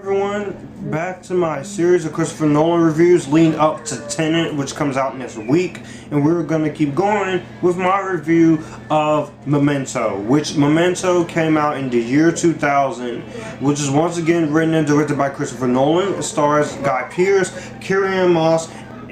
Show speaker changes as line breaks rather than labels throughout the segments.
Everyone, back to my series of Christopher Nolan reviews leading up to Tenet, which comes out next week, and we're going to keep going with my review of Memento, which Memento came out in the year 2000, which is once again written and directed by Christopher Nolan. It stars Guy Pearce, Carrie-Anne,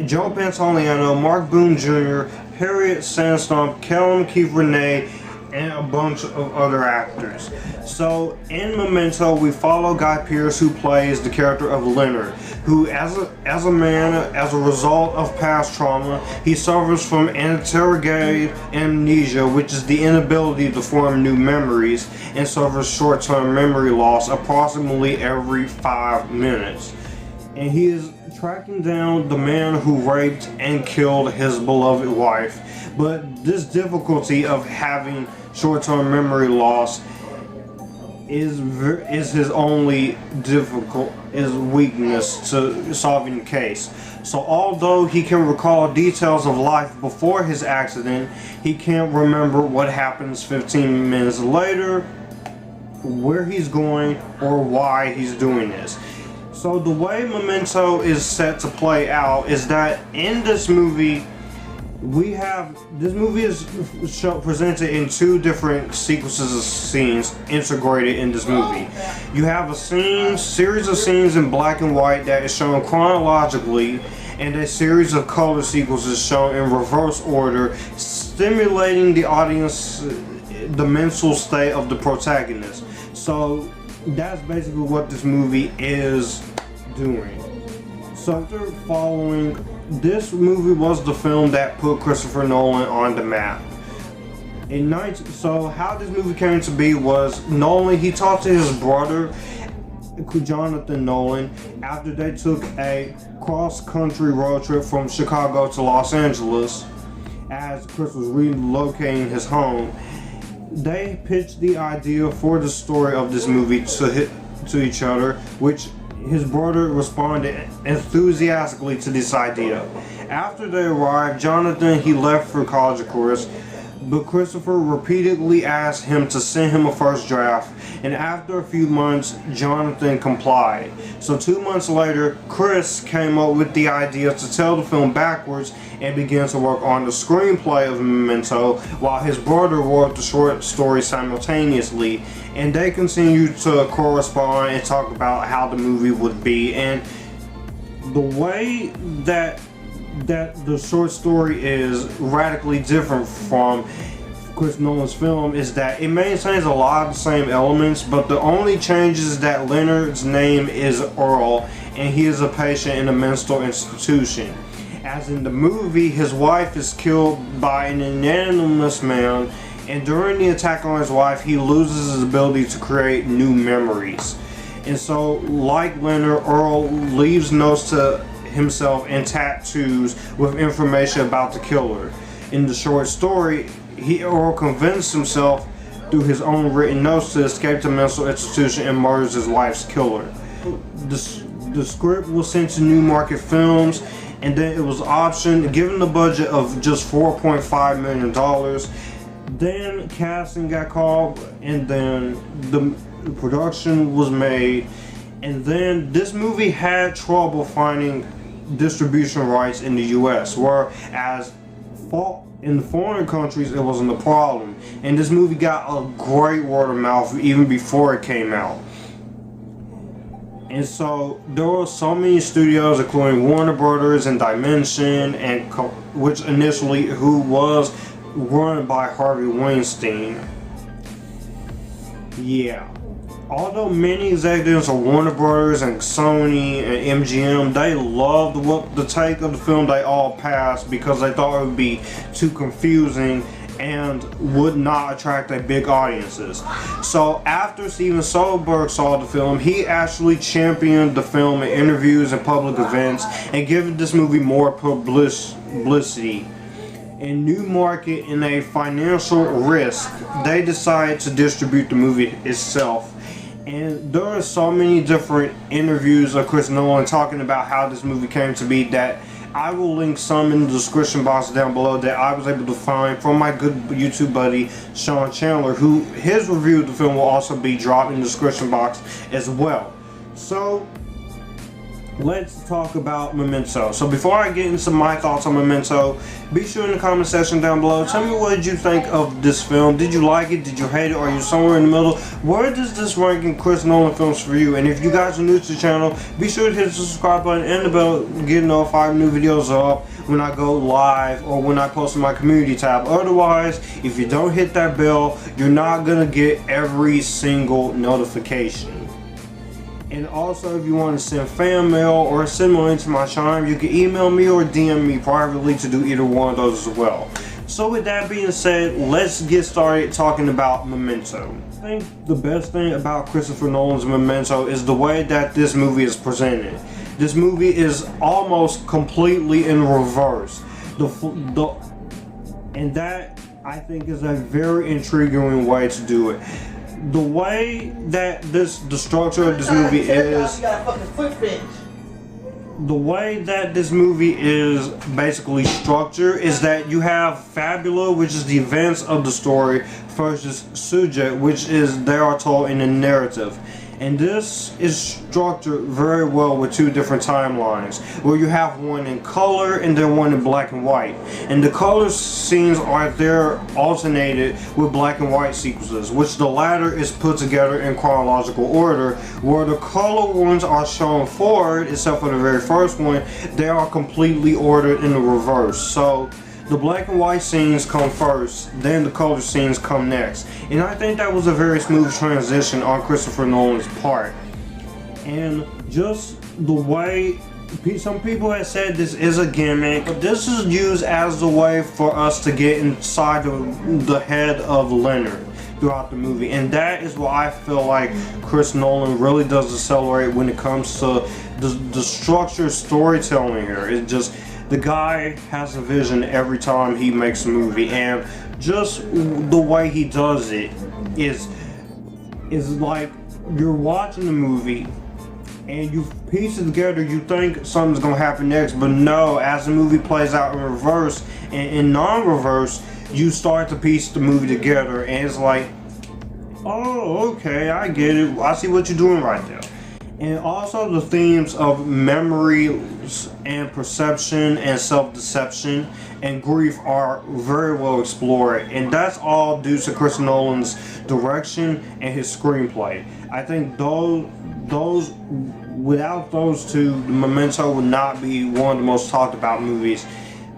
Joe Pantoliano, Mark Boone Jr., Harriet, Sansom, Kellum, Keith Renee, and a bunch of other actors. So in Memento, we follow Guy Pearce, who plays the character of Leonard, who as a man, as a result of past trauma, he suffers from interrogative amnesia, which is the inability to form new memories, and suffers short-term memory loss approximately every 5 minutes. And he is tracking down the man who raped and killed his beloved wife. But this difficulty of having short-term memory loss is his only weakness to solving the case. So although he can recall details of life before his accident, he can't remember what happens 15 minutes later, where he's going, or why he's doing this. So the way Memento is set to play out is that in this movie, this movie is presented in 2 different sequences of scenes integrated in this movie. You have a series of scenes in black and white that is shown chronologically, and a series of color sequences shown in reverse order, stimulating the audience, the mental state of the protagonist. So that's basically what this movie is doing. So after following, this movie was the film that put Christopher Nolan on the map. So how this movie came to be was Nolan, he talked to his brother, Jonathan Nolan, after they took a cross-country road trip from Chicago to Los Angeles, as Chris was relocating his home. They pitched the idea for the story of this movie to each other, which his brother responded enthusiastically to this idea. After they arrived, Jonathan, he left for college, of course, but Christopher repeatedly asked him to send him a first draft, and after a few months, Jonathan complied. So 2 months later, Chris came up with the idea to tell the film backwards and began to work on the screenplay of Memento, while his brother wrote the short story simultaneously, and they continued to correspond and talk about how the movie would be. And the way that the short story is radically different from Chris Nolan's film is that it maintains a lot of the same elements, but the only change is that Leonard's name is Earl, and he is a patient in a mental institution. As in the movie, his wife is killed by an anonymous man, and during the attack on his wife, he loses his ability to create new memories. And so, like Leonard, Earl leaves notes to himself and tattoos with information about the killer. In the short story, Earl convinced himself through his own written notes to escape the mental institution and murders his wife's killer. The script was sent to Newmarket Films, and then it was optioned, given the budget of just $4.5 million. Then casting got called, and then the production was made, and then this movie had trouble finding distribution rights in the US, whereas in foreign countries it wasn't a problem. And this movie got a great word of mouth even before it came out. And so there were so many studios, including Warner Brothers and Dimension, and which initially who was run by Harvey Weinstein. Yeah. Although many executives of Warner Brothers and Sony and MGM, they loved the take of the film. They all passed because they thought it would be too confusing and would not attract a big audiences. So after Steven Soderbergh saw the film, he actually championed the film in interviews and public events and given this movie more publicity. In Newmarket, in a financial risk, they decided to distribute the movie itself. And there are so many different interviews of Chris Nolan talking about how this movie came to be that I will link some in the description box down below that I was able to find from my good YouTube buddy Sean Chandler, who his review of the film will also be dropped in the description box as well. So, let's talk about Memento. So before I get into my thoughts on Memento, be sure in the comment section down below, tell me what did you think of this film. Did you like it? Did you hate it? Are you somewhere in the middle? Where does this rank in Chris Nolan films for you? And if you guys are new to the channel, be sure to hit the subscribe button and the bell to get notified when new videos are up, when I go live, or when I post in my community tab. Otherwise, if you don't hit that bell, you're not gonna get every single notification. And also, if you want to send fan mail or send money to my channel, you can email me or DM me privately to do either one of those as well. So with that being said, let's get started talking about Memento. I think the best thing about Christopher Nolan's Memento is the way that this movie is presented. This movie is almost completely in reverse. And that, I think, is a very intriguing way to do it. The way that the structure of this movie is, the way that this movie is basically structured is that you have fabula, which is the events of the story, versus subject, which is they are told in a narrative. And this is structured very well with two different timelines, where you have one in color and then one in black and white. And the color scenes are there alternated with black and white sequences, which the latter is put together in chronological order, where the color ones are shown forward, except for the very first one, they are completely ordered in the reverse. So the black and white scenes come first, then the color scenes come next. And I think that was a very smooth transition on Christopher Nolan's part. And just the way, some people have said this is a gimmick, but this is used as the way for us to get inside the head of Leonard throughout the movie. And that is what I feel like Chris Nolan really does accelerate when it comes to the structured storytelling here. It's just, the guy has a vision every time he makes a movie, and just the way he does it is like you're watching the movie and you piece it together, you think something's gonna happen next, but no, as the movie plays out in reverse and in non-reverse, you start to piece the movie together, and it's like, oh, okay, I get it, I see what you're doing right there. And also the themes of memories and perception and self-deception and grief are very well explored. And that's all due to Chris Nolan's direction and his screenplay. I think without those two, Memento would not be one of the most talked about movies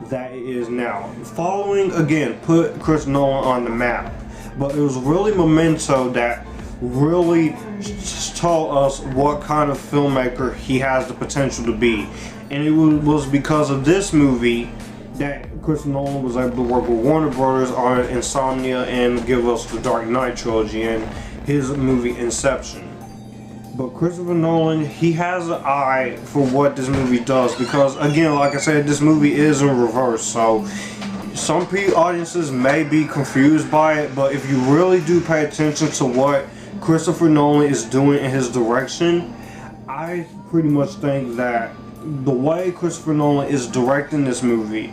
that it is now. Following, again, put Chris Nolan on the map. But it was really Memento that really told us what kind of filmmaker he has the potential to be. And it was because of this movie that Christopher Nolan was able to work with Warner Brothers on Insomnia and give us the Dark Knight trilogy and his movie Inception. But Christopher Nolan, he has an eye for what this movie does, because again, like I said, this movie is in reverse, so some audiences may be confused by it, but if you really do pay attention to what Christopher Nolan is doing in his direction, I pretty much think that the way Christopher Nolan is directing this movie,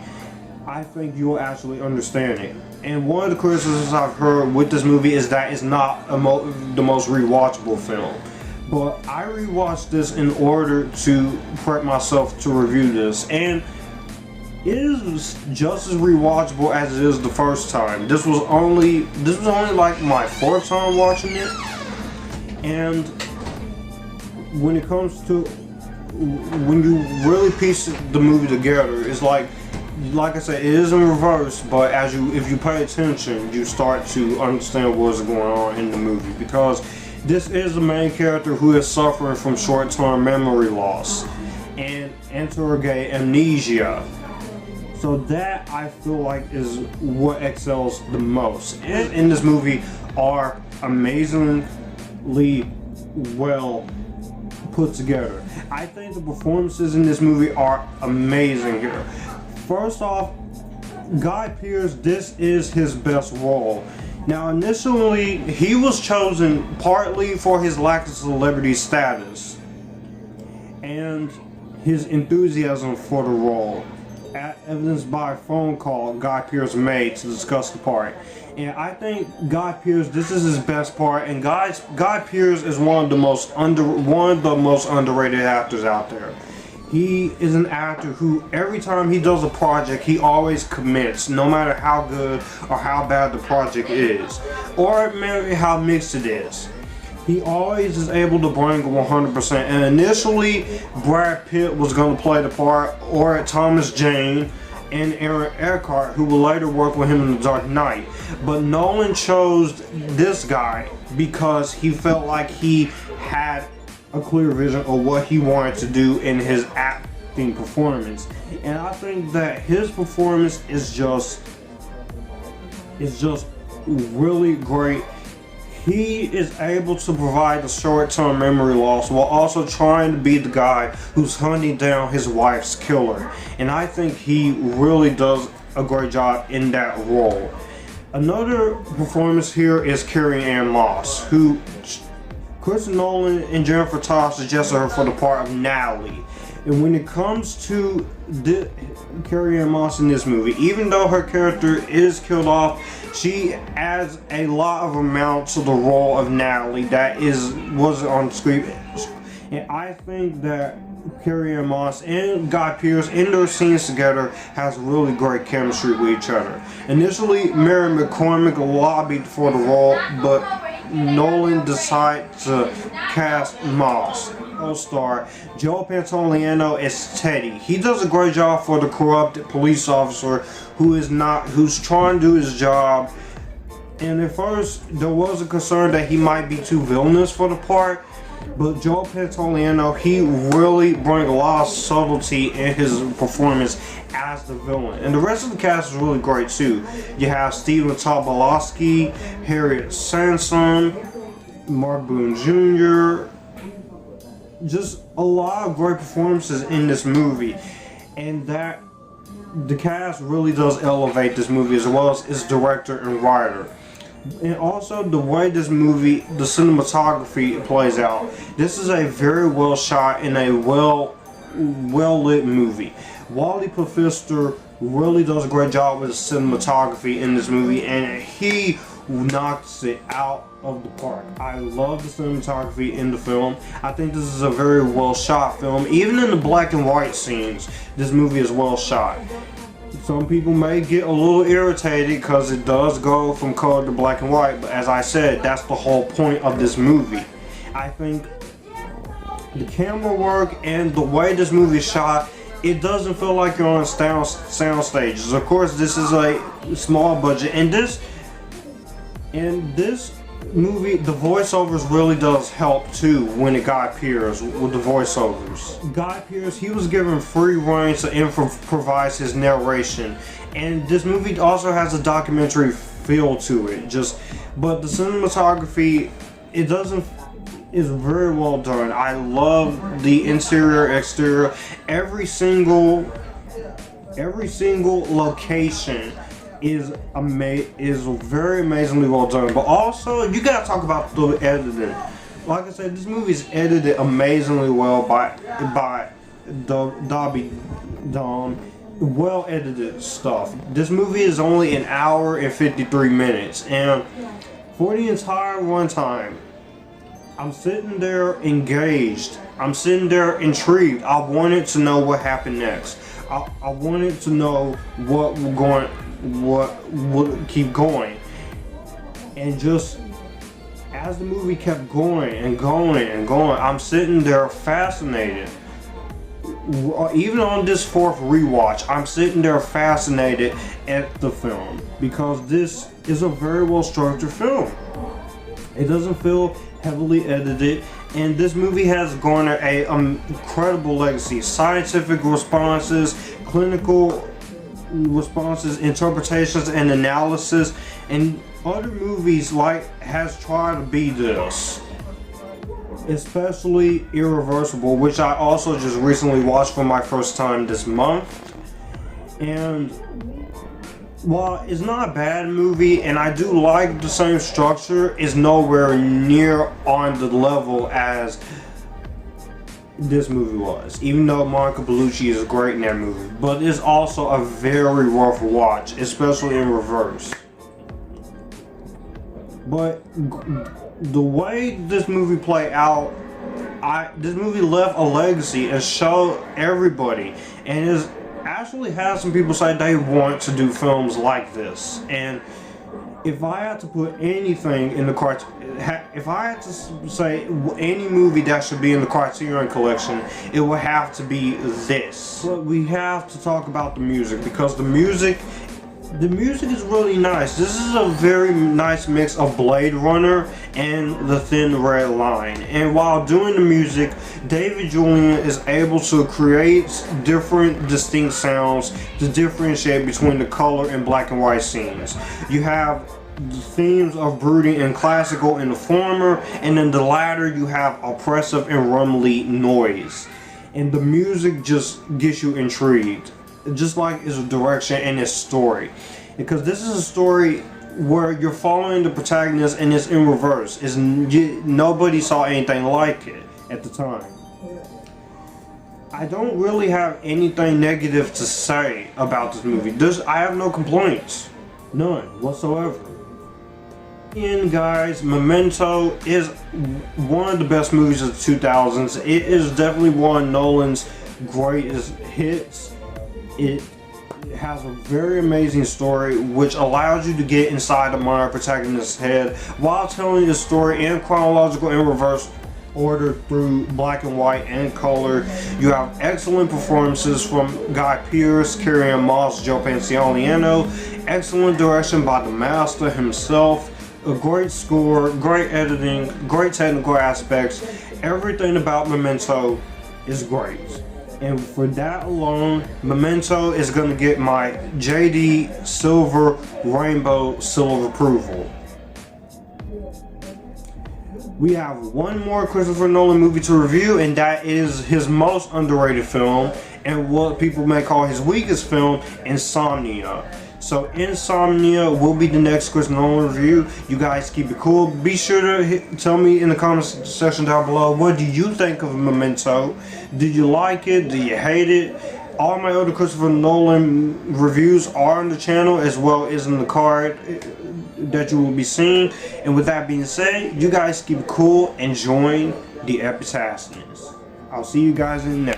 I think you'll actually understand it. And one of the criticisms I've heard with this movie is that it's not the most rewatchable film. But I rewatched this in order to prep myself to review this, and it is just as rewatchable as it is the first time. This was only like my fourth time watching it, and when it comes to when you really piece the movie together, it's like I said, it is in reverse, but if you pay attention, you start to understand what's going on in the movie, because this is the main character who is suffering from short-term memory loss and interrogate amnesia. So that, I feel like, is what excels the most. And in this movie are amazingly well put together. I think the performances in this movie are amazing here. First off, Guy Pearce, this is his best role. Now, initially, he was chosen partly for his lack of celebrity status and his enthusiasm for the role, evidenced by a phone call Guy Pearce made to discuss the part. And I think Guy Pearce, this is his best part, and Guy Pearce is one of the most underrated actors out there. He is an actor who, every time he does a project, he always commits, no matter how good or how bad the project is, or maybe how mixed it is. He always is able to bring 100%. And initially, Brad Pitt was going to play the part, or Thomas Jane, and Aaron Eckhart, who will later work with him in The Dark Knight. But Nolan chose this guy because he felt like he had a clear vision of what he wanted to do in his acting performance. And I think that his performance is just really great. He is able to provide the short-term memory loss while also trying to be the guy who's hunting down his wife's killer. And I think he really does a great job in that role. Another performance here is Carrie-Anne Moss, who Christopher Nolan and Jennifer Todd suggested her for the part of Natalie. And when it comes to Carrie-Anne Moss in this movie, even though her character is killed off, she adds a lot of amount to the role of Natalie that was on screen. And I think that Carrie-Anne Moss and Guy Pearce in their scenes together has really great chemistry with each other. Initially, Mary McCormick lobbied for the role, but Nolan decided to cast Moss. Co-star Joe Pantoliano as Teddy. He does a great job for the corrupted police officer who's trying to do his job. And at first, there was a concern that he might be too villainous for the part. But Joe Pantoliano, he really brings a lot of subtlety in his performance as the villain. And the rest of the cast is really great too. You have Stephen Tobolowsky, Harriet Sansom, Mark Boone Jr., just a lot of great performances in this movie. And that the cast really does elevate this movie, as well as its director and writer. And also the way this movie, the cinematography plays out. This is a very well shot and a well lit movie. Wally Pfister really does a great job with the cinematography in this movie, and he knocks it out of the park. I love the cinematography in the film. I think this is a very well shot film. Even in the black and white scenes, this movie is well shot. Some people may get a little irritated because it does go from color to black and white, but as I said, that's the whole point of this movie. I think the camera work and the way this movie is shot, it doesn't feel like you're on sound stages. Of course, this is a small budget, and this movie, the voiceovers really does help too when it Guy Pearce with the voiceovers. Guy Pearce, he was given free reign to improvise his narration, and this movie also has a documentary feel to it. But the cinematography, is very well done. I love the interior, exterior, every single location is very amazingly well done. But also, you gotta talk about the editing. Like I said, this movie is edited amazingly well by Dobby Dom. Well edited stuff. This movie is only an hour and 53 minutes, and for the entire runtime, I'm sitting there engaged. I'm sitting there intrigued. I wanted to know what happened next. I wanted to know what would keep going. And just as the movie kept going and going and going, I'm sitting there fascinated. Even on this fourth rewatch, I'm sitting there fascinated at the film, because this is a very well structured film. It doesn't feel heavily edited, and this movie has garnered a incredible legacy. Scientific responses, clinical responses, interpretations, and analysis, and other movies has tried to be this. Especially Irreversible, which I also just recently watched for my first time this month. And while it's not a bad movie, and I do like the same structure, it's nowhere near on the level as this movie was. Even though Monica Bellucci is great in that movie, but it's also a very rough watch, especially in reverse. But the way this movie played out, this movie left a legacy and showed everybody, and is actually had some people say they want to do films like this. And if I had to put anything in the if I had to say any movie that should be in the Criterion Collection, it would have to be this. But we have to talk about the music, because the music is really nice. This is a very nice mix of Blade Runner and The Thin Red Line. And while doing the music, David Julyan is able to create different distinct sounds to differentiate between the color and black and white scenes. You have the themes of brooding and classical in the former, and in the latter you have oppressive and rumbly noise. And the music just gets you intrigued, just like its direction and its story, because this is a story where you're following the protagonist and it's in reverse. Nobody saw anything like it at the time. I don't really have anything negative to say about this movie. I have no complaints, none whatsoever. And guys, Memento is one of the best movies of the 2000s. It is definitely one of Nolan's greatest hits. It has a very amazing story which allows you to get inside the minor protagonist's head while telling the story in chronological and reverse order through black and white and color. You have excellent performances from Pearce, Carrie-Anne, Joe Pantoliano, excellent direction by the master himself, a great score, great editing, great technical aspects. Everything about Memento is great. And for that alone, Memento is going to get my JD Silver Rainbow Seal of Approval. We have one more Christopher Nolan movie to review, and that is his most underrated film, and what people may call his weakest film, Insomnia. So Insomnia will be the next Chris Nolan review. You guys keep it cool. Be sure to tell me in the comments section down below, what do you think of Memento? Did you like it? Do you hate it? All my other Christopher Nolan reviews are on the channel, as well as in the card that you will be seeing. And with that being said, you guys keep it cool and join the Epictasticness. I'll see you guys in the next.